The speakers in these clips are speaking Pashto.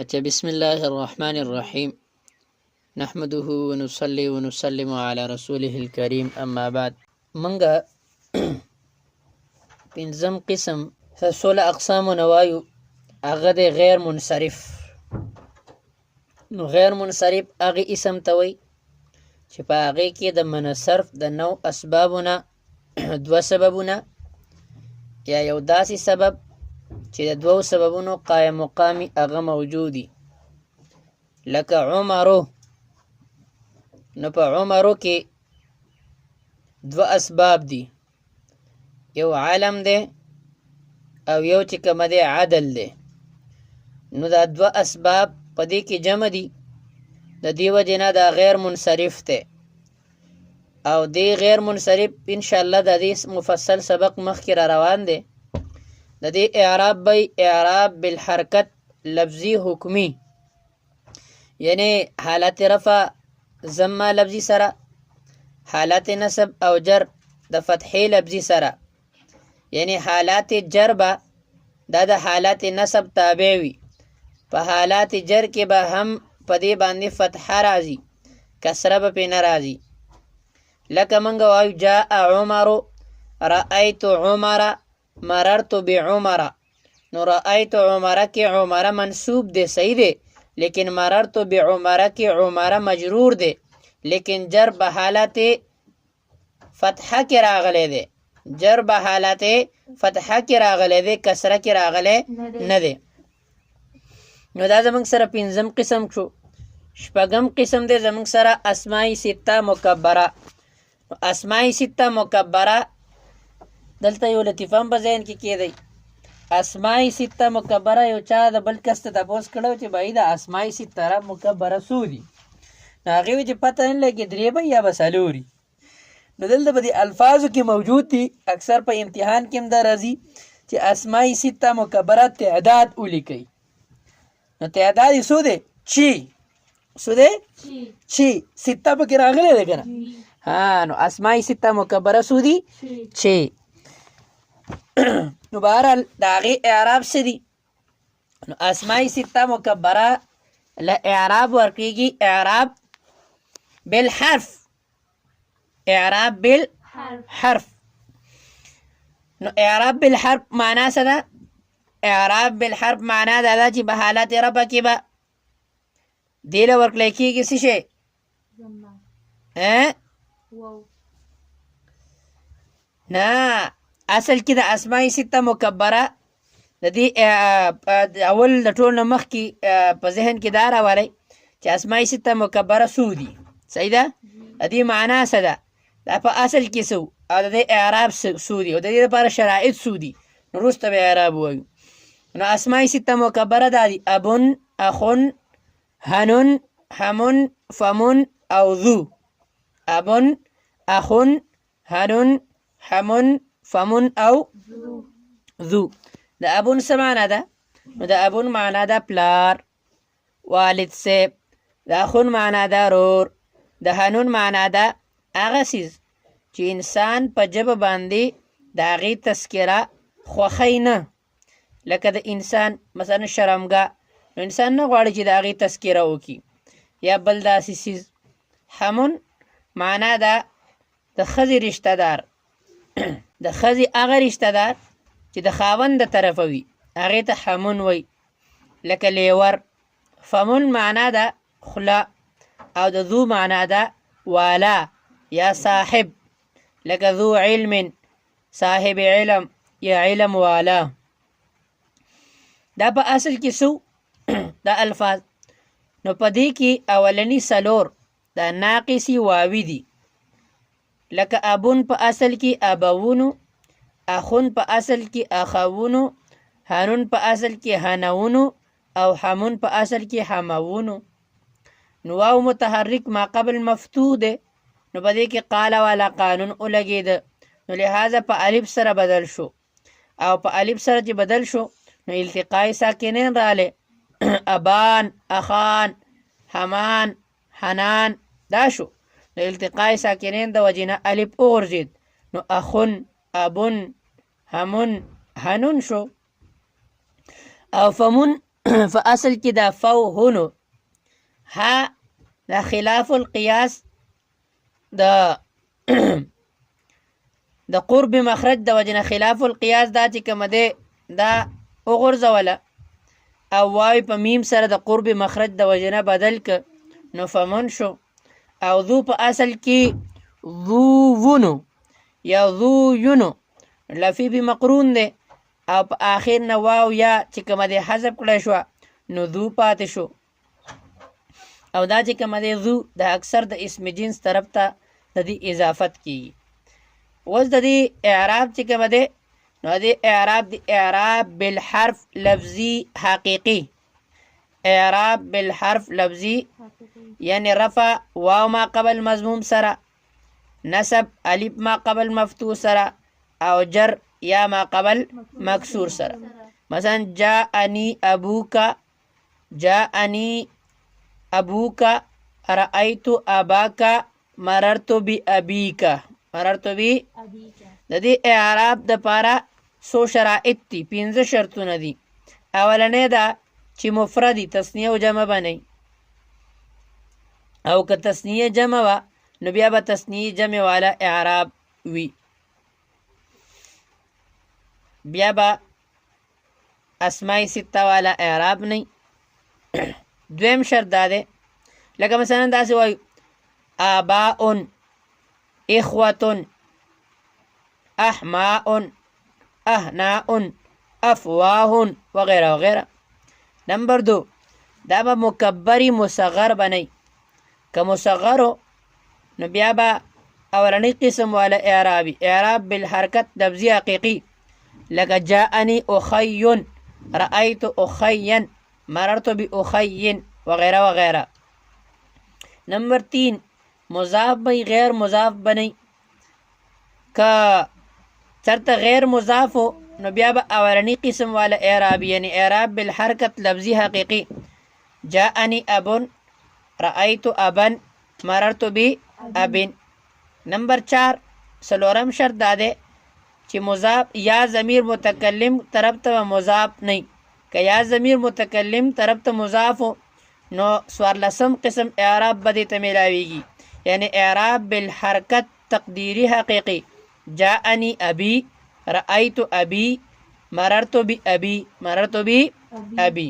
अच्छा बिस्मिल्लाह الرحمن الرحیم نحمده ونصلي ونسلم على رسوله الكريم اما بعد منګه پنځم قسم 16 اقسام نوایو هغه د غیر منصرف. نو غیر منصرف هغه اسم توي چې په هغه کې د منصرف د نو اسبابونه دو سببونه یا یو داسې سبب چې د دوو سببونو قائم مقامي هغه موجودي، لکه عمرو. نو په عمرو کې دو اسباب دي، یو علم دی او یو چې کوم دی عدل دی. نو دا دو اسباب په دې کې جمع دي، د دې وجې نه دا غیر منصرف دی. او دی غیر منصرف انشاءالله د دې مفصل سبق مخکې را روان دی. د دې اعراب بی اعراب بالحرکت لفظی حکمی، یعنی حالت رفع ضمه لفظی سره، حالت نصب او جر د فتحې لفظی سره. یعنی حالات جر به دا د حالات نصب تابع وي، په حالات جر کې به هم په دې باندې فتحه راځي، کسره به پې نه راځي. لکه موږ وایو جاء عمر، رأیت عمر، مررت بعمر. نو رأیت عمر کې عمر منصوب دی، صحیح دی، لیکن مررت بعمر کې عمر مجرور دی، لیکن جر به حالت فتحه کې راغلی دی، جر به حالت فتحه کې راغلی دی، کسره کې راغلی نه دی. نو دا زمونږ سره پنځم قسم شو. شپږم قسم دی زمونږ سره اسماء سته مکبره. اسماء سته مکبره دلته یو لطیفه هم په ذهن کې کېدی. اسماء سته مکبره یو چا د بل کس ته تپوس کړی چې بھائی د اسماء سته مکبره څو دي؟ نو هغې وایي چې پته نه لګي درې به یا به څلوري. نو دلته به د الفاظو کې موجود دي، اکثر په امتحان کې هم دا راځي چې اسماء سته مکبره تعداد ولیکئ. نو تعداد یې څو دی؟ چی. څو دی؟ چی. سته پکې راغلی دی که نه؟ ها، نو اسماء سته مکبره څو دي؟ چی. نو بهرحال د هغې اعراب څه دي؟ نو اسماء سته مکبره له اعراب ورکېږي اعراب بالحرف. اعراب بالحرف. نو اعراب بالحرف معنا څه ده؟ اعراب بالحرف معنا دا ده چې په حالت رفع کې به دې له ورکړی کېږي څه شی؟ نه، اصل کې د اسماء سته مکبره د دې اول د ټول نه مخکې په ذهن کې دا راولئ چې اسماء سته مکبره څو دي، صحیح ده؟ د دې معنا څه ده؟ دا په اصل کې څه او د دې اعراب څو دي او د دې لپاره شرایط څو دي. نو وروسته به اعراب ووایو. نو اسماء سته مکبره دا دي: ابن، اخن، هنون، همون، فمون او ذو. ابن، اخن، هنون، همون، فمون او ذو. د ابن څه معنا ده؟ نو د ابن معنا ده پلار، والد صاحب. د اخن معنا ده رور. د هنون معنا ده هغه څیز چې انسان په ژبه باندې د هغې تذکره خوښی نه، لکه د انسان مثلا شرمګاه، نو انسان نه غواړي چې د هغې تذکره وکړي، یا بل داسې څیز. همون معنا ده د ښځې رشته دار، د ښځې هغه رشته دار چې د خاوند د طرفه وي، هغې ته همون وی، لکه لیور. فمون معنا ده خوله، او د ذو معنا ده والا یا صاحب، لکه ذو علم، صاحب علم یا علم والا. دا په اصل کې څو دا الفاظ. نو په دې کې اولنی څلور دا ناقصي واوي دي، لکه ابون په اصل کې ابوونو، اخون په اصل کې اخوونو، هنون په اصل کې هنوونو، او همون په اصل کې هموونو. نو واو متحرک ما قبل مفتوح ده، نو په دې کې قال والا قانون ولګېده، نو لہذا په الف سره بدل شو، او په الف سره چې بدل شو نو التقاء ساکنین راله. ابان، اخان، همان، حنان دا شو. نو التقاء ساکنین د وجنه الف وغورځېد، نو اخن، ابن، همون، هنون شو. او فمون په اصل کې دا فوهنو ها دا خلاف القیاس د قرب مخرج د وجنه خلاف القیاس دا چې کوم دی دا وغورځوله او واوی په میم سره د قرب مخرج د وجنه بدل ک نو فمن شو. او ذو په اصل کې ذو ونو یا ذو یونو لفی به مقرون دی او په آخر نه واو یا چې کوم دی حذف کړی شو نو ذو پاتې شو. او دا چې کوم دی ذو د اکثر د اسم جنس طرف ته د دې اضافت کیږي. اوس د دې اعراب چې کوم دی نو د اعراب دی اعراب بالحرف لفظي حقیقي. اعراب بالحرف لفظي یعنی رفع واو ما قبل مضموم سره، نصب الف ما قبل مفتوح سره، او جر یا ما قبل مکسور سره. مثلا جاءنی ابوکا، جاءنی ابوکا، رأیت اباکا، مررت بی ابیکا، مررت بی. د دې اعراب د پاره څو شرایط دي، 15 شرطونه دي. اولنې دا چې مفردی تثنیه او جمع بنئ، او که تثنیه جمع وا نو بیا به تثنیه جمع والا اعراب وی. بیا به اسماء سته والا اعراب نه. دویم شرط دا دی لکه مثلا داسې وایو آباء، اخوة، احماء، اهناء، افواه وغیرہ وغیرہ. نمبر 2 دا به مکبری مصغر بنئ. که مصغرو نو بیا به اولنی قسم والا اعرابی اعراب بالحرکت لفظی حقیقی لکه جاءنی اخی، رأیت اخیا، مررت باخی وغیرہ وغیرہ. نمبر 3 مضاف بی غیر مضاف بنئ. که چرته غیر مضافو نو بیا به اولنی قسم والا اعرابی یعنی اعراب بالحرکت لفظی حقیقی جاءنی ابن، رأیت ابن، مررت بی ابن. نمبر 4 سلورم شرط داده چې مضاف یا ضمیر متکلم طرف ته مضاف نه. که یا ضمیر متکلم طرف ته مضافو نو سوارلسم قسم اعراب بدی ته ملاویږي یعنی اعراب بالحرکت تقدیری حقیقی جاءنی ابی، رأیت ابی، مررت بی ابی، مررت بی ابی.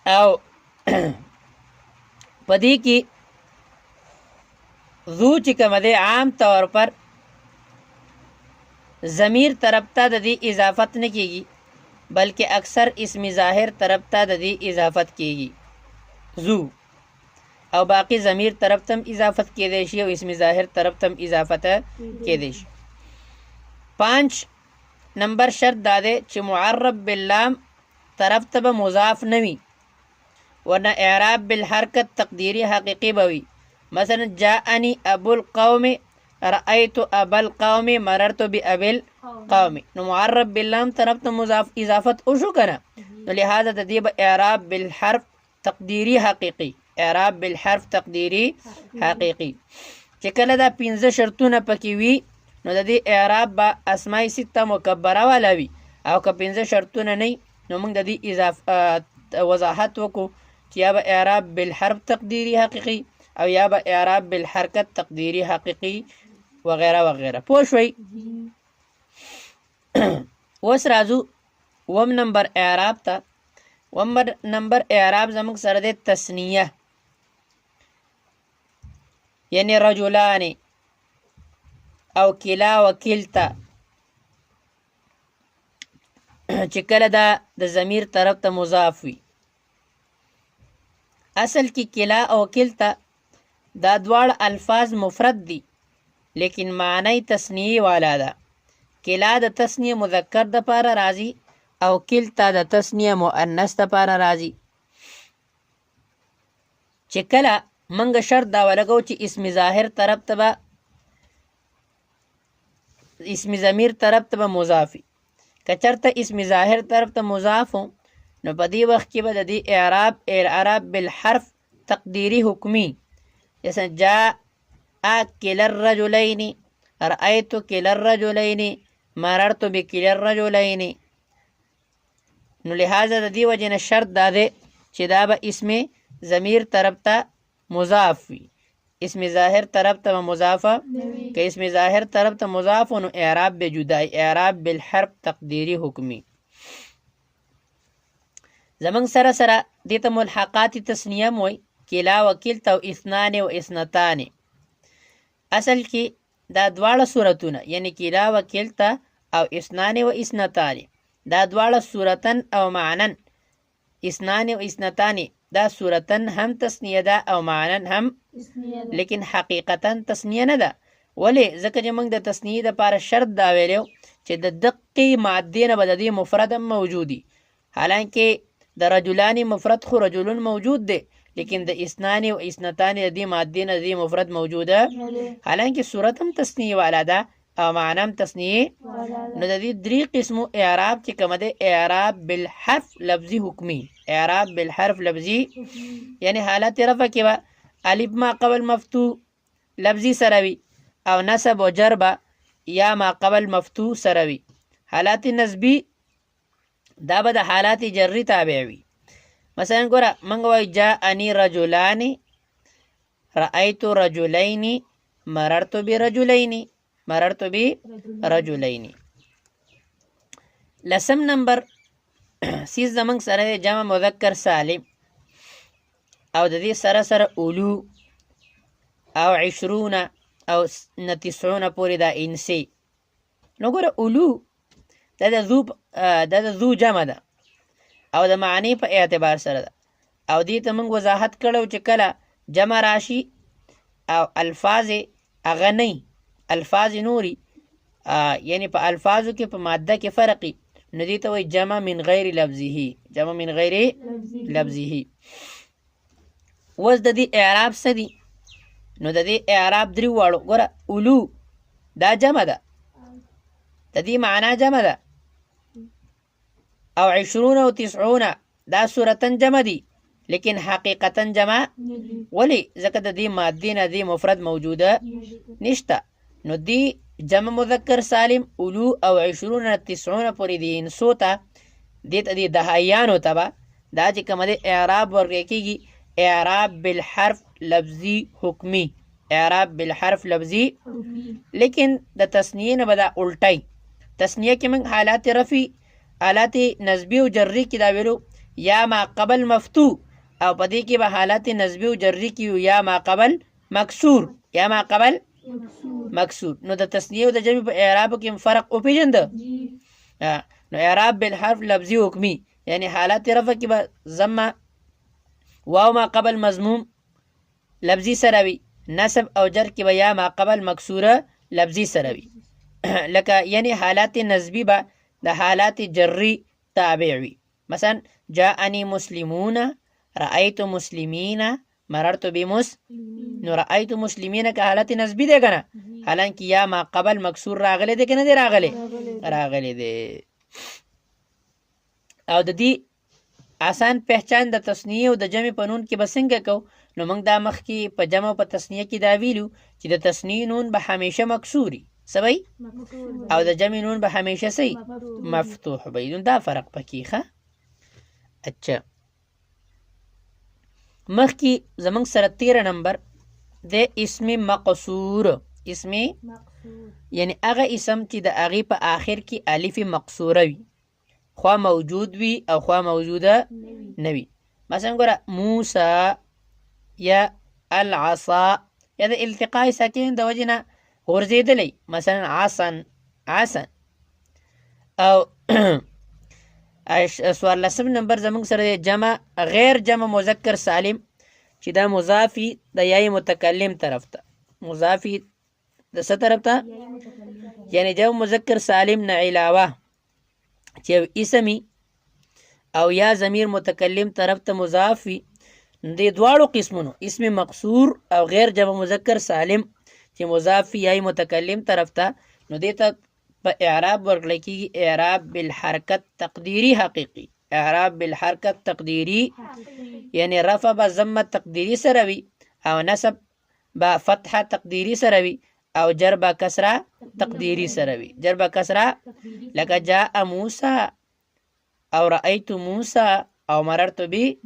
او پدې کې ذو چې کوم دی عام طور پر ضمیر طرف ته د دې اضافت نه کیږي بلکې اکثر اسم ظاهر طرف ته د دې اضافت کیږي ذو، او باقی ضمیر طرف تم اضافت کېدی شي او اسم ظاهر طرف تم اضافت کېدی شي. 5 نمبر شرط دا دی چې معرب باللام طرف ته به مضاف نه وي ورنه اعراب بالحرکت تقدیری حقیقی به وي. مثلا جاءنی ابو القوم، رأیت ابا القوم، مررت بابي القوم. نو معرب باللام طرف ته مضاف اضافت وشو کنه نو لہذا د دې به اعراب بالحرف تقدیری حقیقی، اعراب بالحرف تقدیری حقیقی. چې کله دا 15 شرطونه پکې وي نو د دې اعراب به اسماء سته مکبره والا وي، او که 15 شرطونه نه نو موږ د دې وضاحت وکړو چې یا به اعراب بالحرف تقدیری حقیقی او یا به اعراب بالحرکت تقدیری حقیقی وغیرہ وغیرہ. پوه شوي؟ اوس راځو وم نمبر اعراب ته. وم نمبر اعراب زموږ سره دی تثنیه یعنی رجلان او کلا و کلتا. چې کله دا د ضمیر طرف ته مضاف وي. اصل کې کلا او کلتا دا دواړه الفاظ مفرد دي لیکن معنی تثنیه والا ده. کلا د تثنیه مذکر د پاره راځي او کلتا د تثنیه مؤنث د پاره راځي. چې کله منګ شرط دا ولګو چې اسم ظاهر طرف ته به اسم ضمیر طرف ته به مضافي. که چرته اسم ظاهر طرف ته مضاف نو په دې وخت کې به د دې اعراب بالحرف تقدیری حکمی جیسا جاء کلا الرجلین، رأیت کلا الرجلین، مررت بکلا الرجلین. نو لہذا د دې وجې نه شرط دا دی چې دا به اسم ضمیر طرف ته مضاف وي، اسم ظاهر طرف ته مضافه که اسم ظاهر طرف ته مضاف نو اعراب به جدای، اعراب بالحرف تقدیری حکمی. زمنګ سره سره دې ته ملحقات تسنیه موي، کلا و کلتا او اثنان و اثنتان. اصل کې دا دواړه صورتونه یعنی کلا و کلتا او اثنان و اثنتان دا دواړه صورتن او معنن، اثنان و اثنتان دا صورتن هم تسنیه ده او معنن هم، لیکن حقیقتا تسنیه نه ده. ولې؟ ځکه چې موږ د تسنیه دپاره شرط دا ویلو چې د دقې مادې نه به د دې مفرد هم موجودي، حالانکې د رجلان مفرد خو رجلون موجود دی، لیکن د اثنان و اثنتان د دې مادې نه د دې مفرد موجوده، حالانکې صورت هم تسنیه والا ده او معنی هم تسنیه. نو د دې درې قسمو اعراب چې کومه ده، اعراب بالحرف لفظي حکمي، اعراب بالحرف لفظي یعنی حالت رفع کې به الف ما قبل مفتوح لفظي سره وي او نصب و جر به یا ما قبل مفتوح سره وي. حالات نسبی دا به د حالات جری تابع وي. مثلا ګوره موږ وایو جاءني رجلان، رأيت رجلين، مررت برجلين، مررت برجلين. لسم نمبر سیز زمنګ سره جمع مذکر سالم او د دې سره سره اولو او 20 او 90 پورې دا انسی. نو ګوره اولو دا د ذو جمع ده او د معنی په اعتبار سره ده، او دې ته موږ وضاحت کړو چې کله جمع راشي او الفاظ هغه نه الفاظ نوري یعنی په الفاظو کې په ماده کې فرقي، نو دې ته وایي جمع من غیر لفظه، جمع من غیر لفظه. اوس د دې اعراب څه دي؟ نو د دې اعراب درې واړو. ګوره اولو دا جمع ده، د دې معنا جمع ده، او 20 او 90 دا صورتن جمع دي لیکن حقیقتا جمع. ولی؟ ځکه د دې مادې نه دې مفرد موجوده نشته. نو دی جمع مذکر سالم اولو او 20 نه 90 پورې دي انسو ته دې ته دي دهایانو ته به دا چې کومه د اعراب ورکړی کېږي اعراب بالحرف لفظي حکمي، اعراب بالحرف لفظي. لیکن د تسنیه نه به دا الټی، تسنیه کې موږ حالات رفي حالات نسبی او جری کې دا ویلو یا ما قبل مفتوح، او په دې کې به حالات نسبی او جری کې یا ما قبل مکسور، یا ما قبل مکسور. نو د تسنیه او د جمع په اعراب کې فرق او پیژند. نو اعراب بالحرف لفظي حکمي یعنی حالات رفع کې به ضمه واو ما قبل مضموم لفظي سره وي، نصب او جر کې به یا ما قبل مکسوره لفظي سره وي. لکه یعنی حالات نسبی به د حالات جری تابع وي. مثلا جاءني مسلمون، رأيت مسلمين، مررت نو رأيت مسلمين که حالت نسبی دی کنه، حالانکه یا ما قبل مکسور راغلی دی کنه دی راغلی دی. او د دې آسان پہچان د تسنیه او د جمع په نون کې به څنګه کو؟ نو موږ دا مخکې په جمع او په تسنیه کې دا ویلو چې د تسنیه نون به همیشه مکسوري سوي او د جمع نون به همیشه سي مفتوح وي. دا فرق پکې ښه. اچھا مخکې زمونږ سره 13 نمبر د اسم مقصور. اسم یعنی هغه اسم چې د هغې په آخر کې الف مقصوره وي، خوا موجود وي او خوا موجوده نه وي. مثلا ګوره موسی یا العصا یا د التقاء ساکن د وجې نه غورځېدلی، مثلا عصن او 14 نمبر زمونږ سره جمع غیر جمع مذکر سالم چې دا مضافي د یای متکلم طرف ته، مضافي د څه طرف ته یعنی جمع مذکر سالم نه علاوه چې اسمي او یا ضمیر متکلم طرف ته مضاف وي. د دواړو قسمونو اسم مقصور او غیر جمع مذکر سالم چې مضاف وي یا متکلم طرف ته، نو دې ته په اعراب ورکړل کېږي اعراب بالحرکت تقدیری حقیقي. اعراب بالحرکت تقدیری یعنی رفع به ضمه تقدیری سره وي او نصب به فتحه تقدیری سره وي او جر به کسره تقدیری سره وي. جر به کسره لکه جاء موسی او رأيت موسى او مررت بی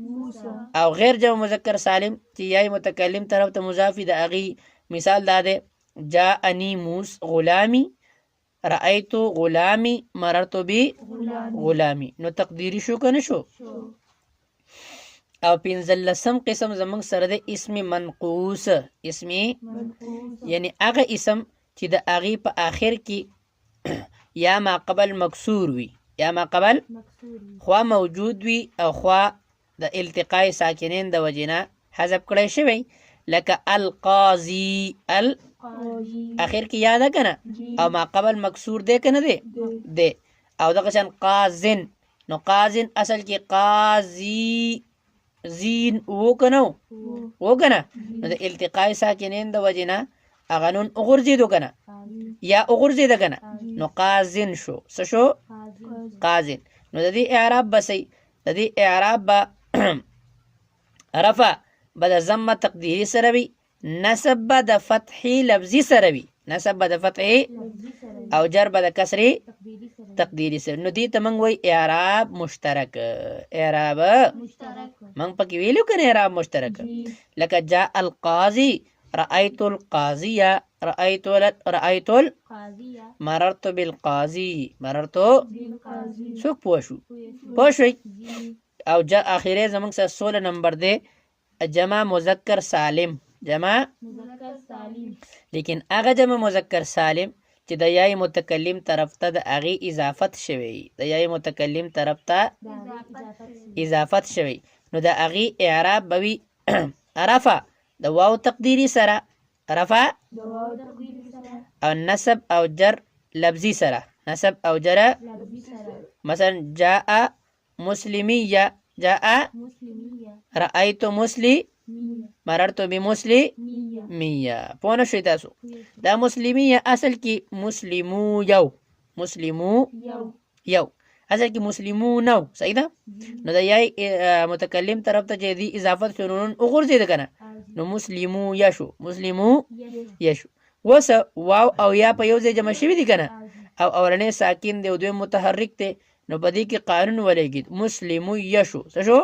او غیر جمع مذکر سالم چې یای متکلم طرف ته مضاف د اغي مثال دا ده جاءنی غلامی رأيت غلامی مررت بی غلامی نو تقدیری شو کنه شو او پنځلسم قسم زمونږ سره د اسم منقوص اسم یعنی هغه اسم چې د اغي په آخر کې یا ما قبل مکسور وي یا ما قبل خوا موجود وي او خوا د التقاء ساکنین د وجنه حذف کړی شوی لکه القاضی اخر کې یاد کنه او ما قبل مکسور دی کنه دی او دغه شان قازن نو قازن اصل کې قاضی زین وو کنه نو د التقاء ساکنین د وجنه اغه نون غرزیدو کنه یا غرزید کنه نو قازن شو څه شو قازن نو د دې اعراب بسې د دې اعراب با رفع بد ضمه تقدیری سره وي نسب بد فتحی لفظی سره وي نسب بد فتحی او جر بد کسری تقدیری سره نو دې ته موږ وای اعراب مشترک موږ پکې ویلو کنه اعراب مشترک لکه جاء القاضي رأيت القاضية رأيت القاضية مررت بالقاضي سوک پوشوی او جا آخره زمان سا 16 نمبر دے جمع مذکر سالم لیکن اغا جمع مذکر سالم چې د یای متکلم طرف ته د اغي اضافت شوی د یای متکلم طرف ته اضافت شوی نو د اغي اعراب بوي رفع د واو تقدیری سره رفع او نسب او جر لفظی سره نسب او جر مثلا جاء مسلمیه رأيت مسلی مررت بمسلمیه پونه شوی تاسو دا مسلمیه اصل کې مسلمو یو اصل کې مسلمو نو صحیح ده نو دا یای متکلم طرف ته چې دی اضافت شنون وګرځید کنه نو مسلمو یشو وس واو او یا په یو ځای جمع شوی دي کنه او اورنه ساکن دی او دوی متحرک ته نو بدی کې قانون ولګید مسلمو یشو څه شو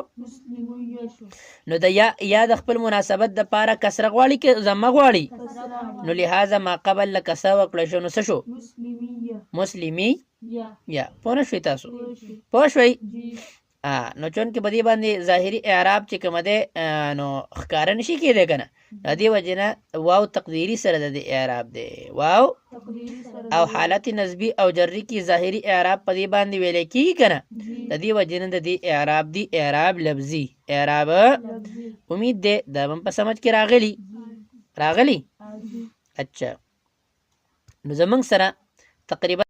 نو دا یا د خپل مناسبت د پاره کسره غواړي کې زما غواړي نو لہذا ما قبل لکسا وکړه شو نو څه شو مسلمی یا پونه شوی تاسو پوه شوی نو چون کې بدی باندې ظاهری اعراب چې کوم ده نو ښکار نشي کېده کنه د دې وجنه واو تقدیری سره د اعراب ده واو او حالت نسبی او جری کی ظاهری اعراب په دې باندې ویل کیږي کنه د دې وجنه د دې اعراب دی اعراب لفظي اعراب امید ده دا په سمجھ کې راغلی اچھا نو زمنګ سره تقریبا